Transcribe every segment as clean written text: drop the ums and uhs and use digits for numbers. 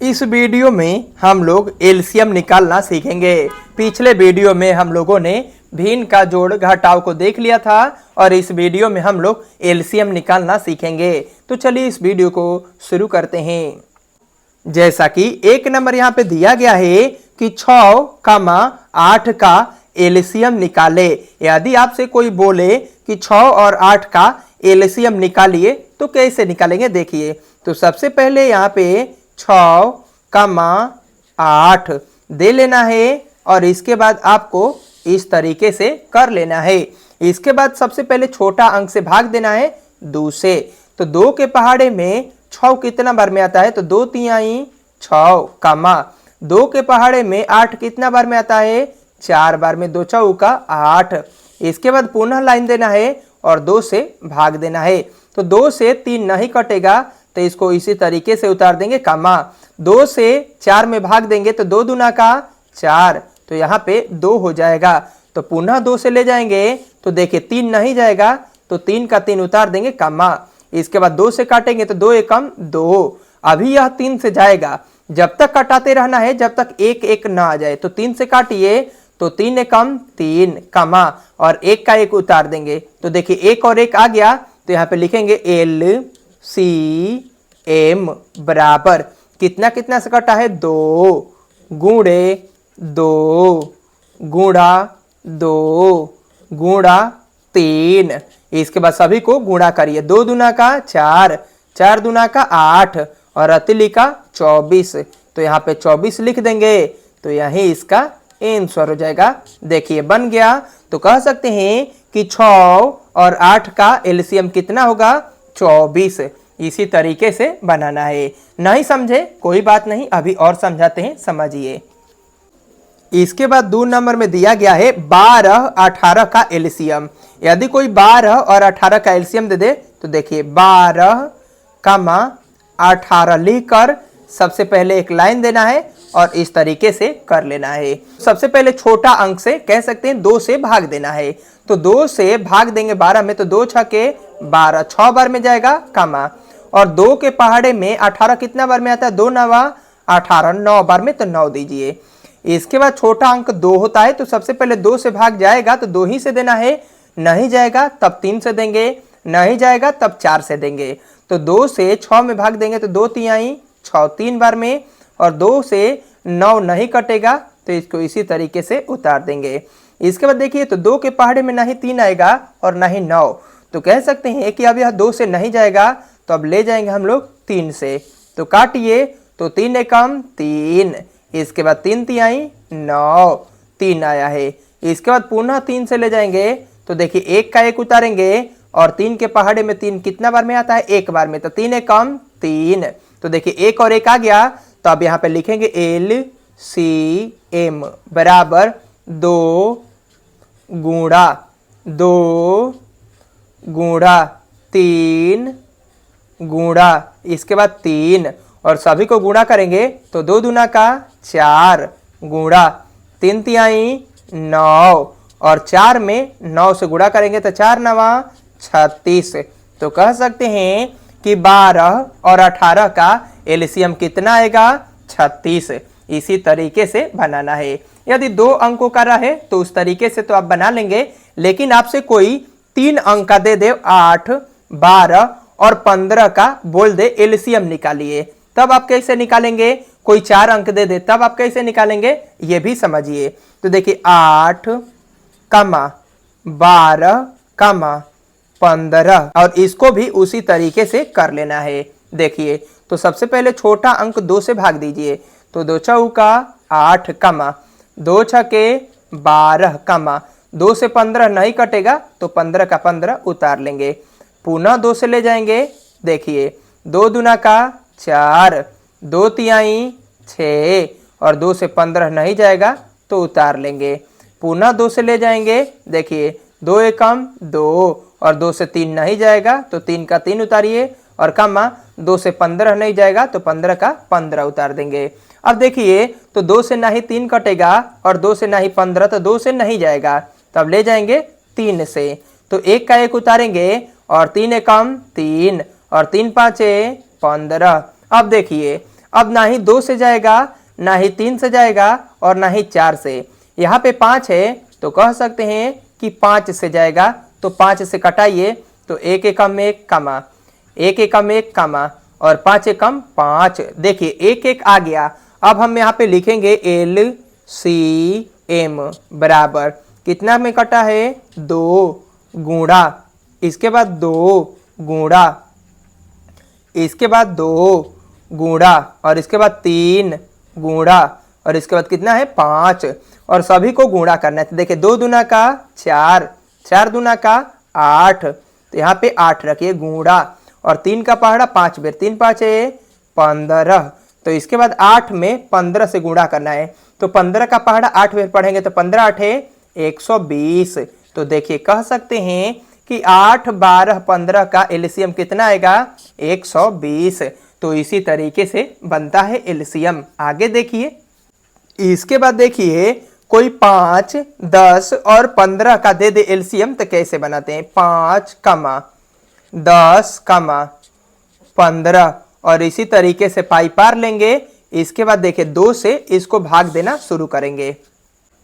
इस वीडियो में हम लोग एलसीएम निकालना सीखेंगे। पिछले वीडियो में हम लोगों ने भिन्न का जोड़ घटाव को देख लिया था और इस वीडियो में हम लोग एलसीएम निकालना सीखेंगे। तो चलिए इस वीडियो को शुरू करते हैं। जैसा कि एक नंबर यहाँ पे दिया गया है कि 6, 8 का एलसीएम निकाले। यदि आपसे कोई बोले कि 6 और 8 का एलसीएम निकालिए तो कैसे निकालेंगे, देखिए। तो सबसे पहले यहाँ पे 6, 8 दे लेना है और इसके बाद आपको इस तरीके से कर लेना है। इसके बाद सबसे पहले छोटा अंक से भाग देना है 2 से। तो 2 के पहाड़े में 6 कितना बार में आता है, तो 2 तिहाई 6, 2 के पहाड़े में 8 कितना बार में आता है, 4 बार में, 2 चौका 8। इसके बाद पुनः लाइन देना है और 2 से भाग देना है। तो 2 से 3 नहीं कटेगा तो इसको इसी तरीके से उतार देंगे, 2 से 4 में भाग देंगे तो 2 दूना का 4, तो यहाँ पे 2 हो जाएगा। तो पुनः 2 से ले जाएंगे तो देखिए 3 नहीं जाएगा तो 3 का 3 उतार देंगे, इसके बाद 2 से काटेंगे तो 2 एकम 2। अभी यह 3 से जाएगा, जब तक कटाते रहना है जब तक 1 1 ना आ जाए। तो 3 से काटिए तो 3 एकम 3, और 1 का 1 उतार देंगे। तो देखिए 1 और 1 आ गया तो यहाँ पे लिखेंगे LCM बराबर कितना कितना से कटा है, 2 गुणे 2 गुणा 2 गुणा 3। इसके बाद सभी को गुणा करिए, 2 दूना का 4, 4 दूना का 8 और अतिली का 24। तो यहाँ पे 24 लिख देंगे तो यही इसका आंसर हो जाएगा। देखिए बन गया। तो कह सकते हैं कि 6 और 8 का एलसीएम कितना होगा, 24। इसी तरीके से बनाना है। नहीं समझे कोई बात नहीं, अभी और समझाते हैं, समझिए। इसके बाद 2 नंबर में दिया गया है 12, 18 का एलसीएम। यदि कोई 12 और 18 का एलसीएम दे दे तो देखिए 12, 18 लिखकर सबसे पहले एक लाइन देना है और इस तरीके से कर लेना है। सबसे पहले छोटा अंक से कह सकते हैं 2 से भाग देना है। तो 2 से भाग देंगे 12 में तो 2 छके 12, 6 बार में जाएगा, और 2 के पहाड़े में 18 कितना बार में आता है, 2 नवा 18, 9 बार में, तो 9 दीजिए। इसके बाद छोटा अंक 2 होता है तो सबसे पहले 2 से भाग जाएगा तो 2 ही से देना है, नहीं जाएगा तब 3 से देंगे, नहीं जाएगा तब 4 से देंगे। तो 2 से 6 में भाग देंगे तो 2 तिहाई 6, 3 बार में, और 2 से 9 नहीं कटेगा तो इसको इसी तरीके से उतार देंगे। इसके बाद देखिए तो 2 के पहाड़े में नहीं 3 आएगा और नहीं 9, तो कह सकते हैं कि अब यह 2 से नहीं जाएगा तो अब ले जाएंगे हम लोग 3 से। तो काटिए तो 3 एकम 3, इसके बाद 3 तिहाई 9, 3 आया है। इसके बाद पुनः 3 से ले जाएंगे तो देखिए 1 का 1 उतारेंगे और 3 के पहाड़े में 3 कितना बार में आता है, 1 बार में, तो 3 एकम 3। तो देखिए 1 और 1 आ गया तो अब यहाँ पे लिखेंगे LCM बराबर 2 गुणा 2 गुणा 3 गुणा, इसके बाद 3 और सभी को गुणा करेंगे तो 2 दूना का 4 गुणा 3 तिहाई 9 और 4 में 9 से गुणा करेंगे तो 4 नवा 36। तो कह सकते हैं कि 12 और 18 का एलसीएम कितना आएगा, 36। इसी तरीके से बनाना है। यदि 2 अंकों का रहे तो उस तरीके से तो आप बना लेंगे, लेकिन आपसे कोई 3 अंक का दे दे, 8, 12 और 15 का बोल दे एलसीएम निकालिए, तब आप कैसे निकालेंगे। कोई 4 अंक दे दे तब आप कैसे निकालेंगे, ये भी समझिए। तो देखिए 8, 12, 15 और इसको भी उसी तरीके से कर लेना है। देखिए तो सबसे पहले छोटा अंक 2 से भाग दीजिए तो 2 चौका 8, 2 छके 12, 2 से 15 नहीं कटेगा तो 15 का 15 उतार लेंगे। पुनः 2 से ले जाएंगे, देखिए 2 दूना का 4, 2 तिहाई 6 और 2 से 15 नहीं जाएगा तो उतार लेंगे। पुनः 2 से ले जाएंगे, देखिए 2 एकम 2 और 2 से 3 नहीं जाएगा तो 3 का 3 उतारिए, और 2 से 15 नहीं जाएगा तो 15 का 15 उतार देंगे। अब देखिए तो 2 से नहीं 3 कटेगा और 2 से नहीं 15, तो 2 से नहीं जाएगा तब ले जाएंगे 3 से। तो 1 का 1 उतारेंगे और 3 एकम 3 और 3 पाँचे 15। अब देखिए अब ना ही 2 से जाएगा, ना ही 3 से जाएगा और ना ही 4 से। यहाँ पे 5 है तो कह सकते हैं कि 5 से जाएगा, तो 5 से कटाइए तो 1 एकम 1 कमा, 1 एकम 1 कमा और 5 एकम 5। देखिए 1 1 आ गया। अब हम यहाँ पे लिखेंगे LCM बराबर कितना में कटा है 2 गुणा, इसके बाद 2 गुणा, इसके बाद 2 गुणा और इसके बाद 3 गुणा और इसके बाद कितना है 5 और सभी को गुणा करना है। तो देखिए 2 दूना का 4, 4 दूना का 8, तो यहाँ पे 8 रखिए गुणा और 3 का पहाड़ा 5 बेर, 3 5 है 15, तो इसके बाद 8 में 15 से गुणा करना है। तो 15 का पहाड़ा 8 बेर पढ़ेंगे तो 15 8 है 120। तो देखिए कह सकते हैं कि 8 12 15 का एलसीएम कितना आएगा 120। तो इसी तरीके से बनता है एलसीएम। आगे देखिए, इसके बाद देखिए कोई 5 10 और 15 का दे दे एलसीएम तो कैसे बनाते हैं। 5 कमा 10 कमा 15 और इसी तरीके से पाई पार लेंगे। इसके बाद देखिए 2 से इसको भाग देना शुरू करेंगे।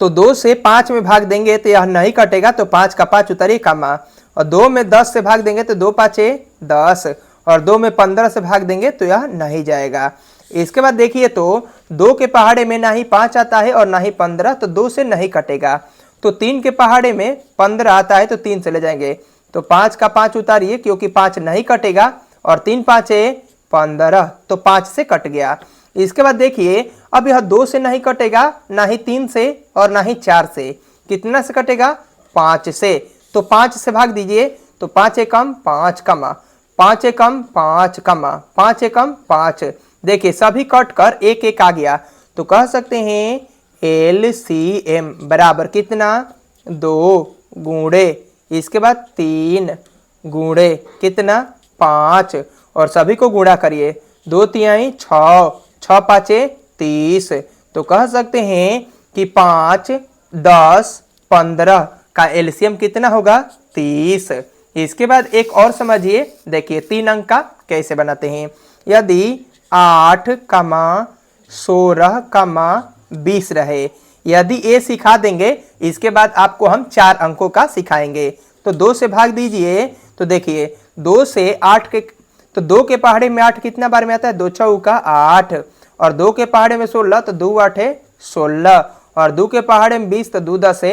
तो 2 से 5 में भाग देंगे तो यह नहीं कटेगा, तो 5 का 5 उतरिए कमा और 2 में 10 से भाग देंगे तो 2 5 10 और 2 में 15 से भाग देंगे तो यह नहीं जाएगा। इसके बाद देखिए तो 2 के पहाड़े में ना ही 5 आता है और ना ही 15, तो 2 से नहीं कटेगा। तो 3 के पहाड़े में 15 आता है तो 3 से ले जाएंगे, तो 5 का 5 उतारिए क्योंकि 5 नहीं कटेगा और 3 5 15, तो 5 से कट गया। इसके बाद देखिए अब यह 2 से नहीं कटेगा, ना ही 3 से और ना ही 4 से। कितना से कटेगा 5 से, तो 5 से भाग दीजिए तो 5 एकम 5 कमा, 5 एकम 5 कमा, 5 एकम 5। देखिए सभी कट कर 1 1 आ गया, तो कह सकते हैं LCM बराबर कितना 2 गुणे, इसके बाद 3 गुणे कितना 5 और सभी को गुणा करिए 2 तिहाई 6, 6 5 30। तो कह सकते हैं कि 5 10 15 का एलसीएम कितना होगा 30। इसके बाद एक और समझिए, देखिए 3 अंक का कैसे बनाते हैं। यदि 8 कमा 16 कमा 20 रहे, यदि ये सिखा देंगे इसके बाद आपको हम 4 अंकों का सिखाएंगे। तो 2 से भाग दीजिए तो देखिए 2 से 8 के, तो 2 के पहाड़े में 8 कितना बार में आता है 2 चौका 8 और 2 के पहाड़े में 16 तो 2 8 16 और 2 के पहाड़े में 20 तो 2 10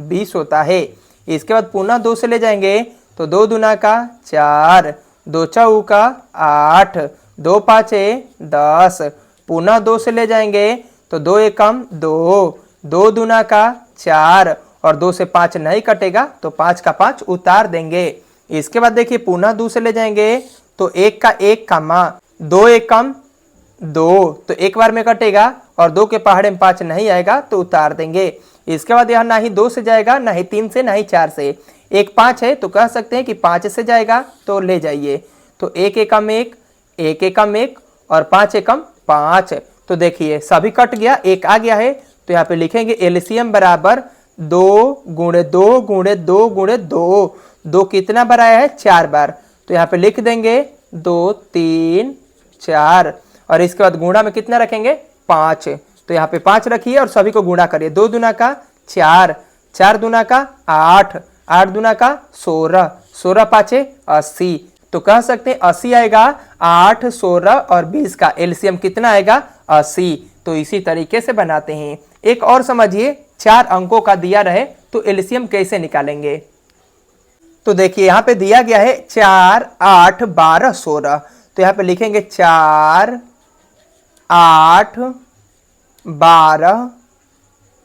20 होता है। इसके बाद पुनः 2 से ले जाएंगे तो 2 दूना का 4, 2 चौका 8, 2 5 10, पुनः 2 से ले जाएंगे तो 2 एकम 2, 2 दूना का 4 और 2 से 5 नहीं कटेगा तो 5 का 5 उतार देंगे। इसके बाद देखिए पुनः 2 से ले जाएंगे तो 1 का 1 कमा 2 एकम 2, तो एक बार में कटेगा और 2 के पहाड़े में 5 नहीं आएगा तो उतार देंगे। इसके बाद यह ना ही 2 से जाएगा, ना ही 3 से, ना ही 4 से। 1 5 है तो कह सकते हैं कि 5 से जाएगा तो ले जाइए, तो 1 एकम 1, 1 एकम 1 और 5 एकम 5। तो देखिए सभी कट गया, 1 आ गया है, तो यहाँ पे लिखेंगे एलसीएम बराबर 2 गुणे 2 गुणे 2 गुणे 2। 2 कितना बार आया है 4 बार, तो यहाँ पे लिख देंगे 2 3 4 और इसके बाद गुणा में कितना रखेंगे 5, तो यहाँ पे 5 रखिए और सभी को गुणा करिए। 2 दूना का 4, 4 दूना का 8, 8 दूना का 16, 16 5 80। तो कह सकते हैं 80 आएगा। 8 16 और 20 का एलसीएम कितना आएगा 80। तो इसी तरीके से बनाते हैं। एक और समझिए, 4 अंकों का दिया रहे तो एलसीएम कैसे निकालेंगे। तो देखिए यहाँ पे दिया गया है 4 8 12 16, तो यहाँ पे लिखेंगे 4 8 12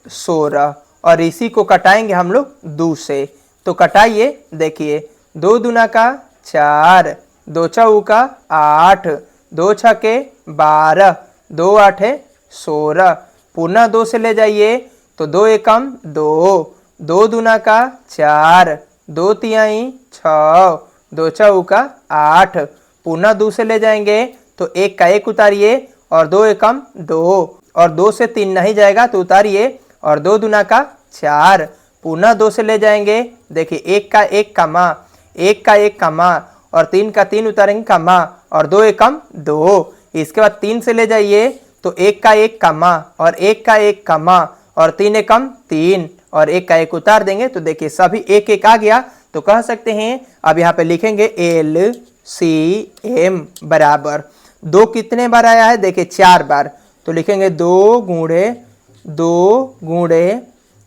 16 और इसी को कटाएंगे हम लोग 2 से। तो कटाइए, देखिए 2 दूना का 4, 2 चौका 8, 2 छके 12, 2 8 16, पुनः 2 से ले जाइए तो 2 एकम 2, 2 दूना का 4, 2 तिहाई 6, 2 चौका 8, पुनः 2 से ले जाएंगे तो 1 का 1 उतारिए और 2 एकम 2 और 2 से 3 नहीं जाएगा तो उतारिए और 2 दूना का 4, पुनः 2 से ले जाएंगे। देखिए 1 का 1 कमा, 1 का 1 कमा और 3 का 3 उतारेंगे कमा और 2 एकम 2। इसके बाद 3 से ले जाइए तो 1 का 1 कमा और 1 का 1 कमा और 3 एकम 3 और 1 का 1 उतार देंगे तो देखिए सभी 1 1 आ गया। तो कह सकते हैं अब यहाँ पे लिखेंगे LCM बराबर 2 कितने बार आया है, देखिए 4 बार। तो लिखेंगे 2 गुणे 2 गुणे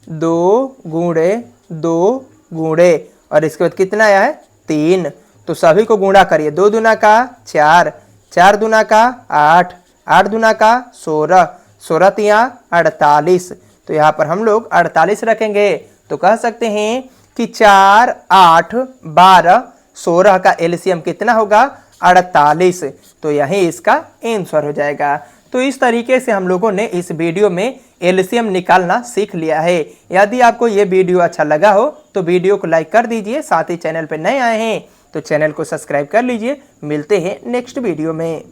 2 गुणे 2 गुणे और इसके बाद कितना आया है 3। तो सभी को गुणा करिए, 2 दूना का 4, 4 दूना का 8, 8 दूना का 16, 16 तिया 48। तो यहाँ पर हम लोग 48 रखेंगे। तो कह सकते हैं कि 4, 8, 12, 16 का एलसीएम कितना होगा 48। तो यही इसका आंसर हो जाएगा। तो इस तरीके से हम लोगों ने इस वीडियो में एलसीएम निकालना सीख लिया है। यदि आपको ये वीडियो अच्छा लगा हो तो वीडियो को लाइक कर दीजिए, साथ ही चैनल पर नए आए हैं तो चैनल को सब्सक्राइब कर लीजिए। मिलते हैं नेक्स्ट वीडियो में।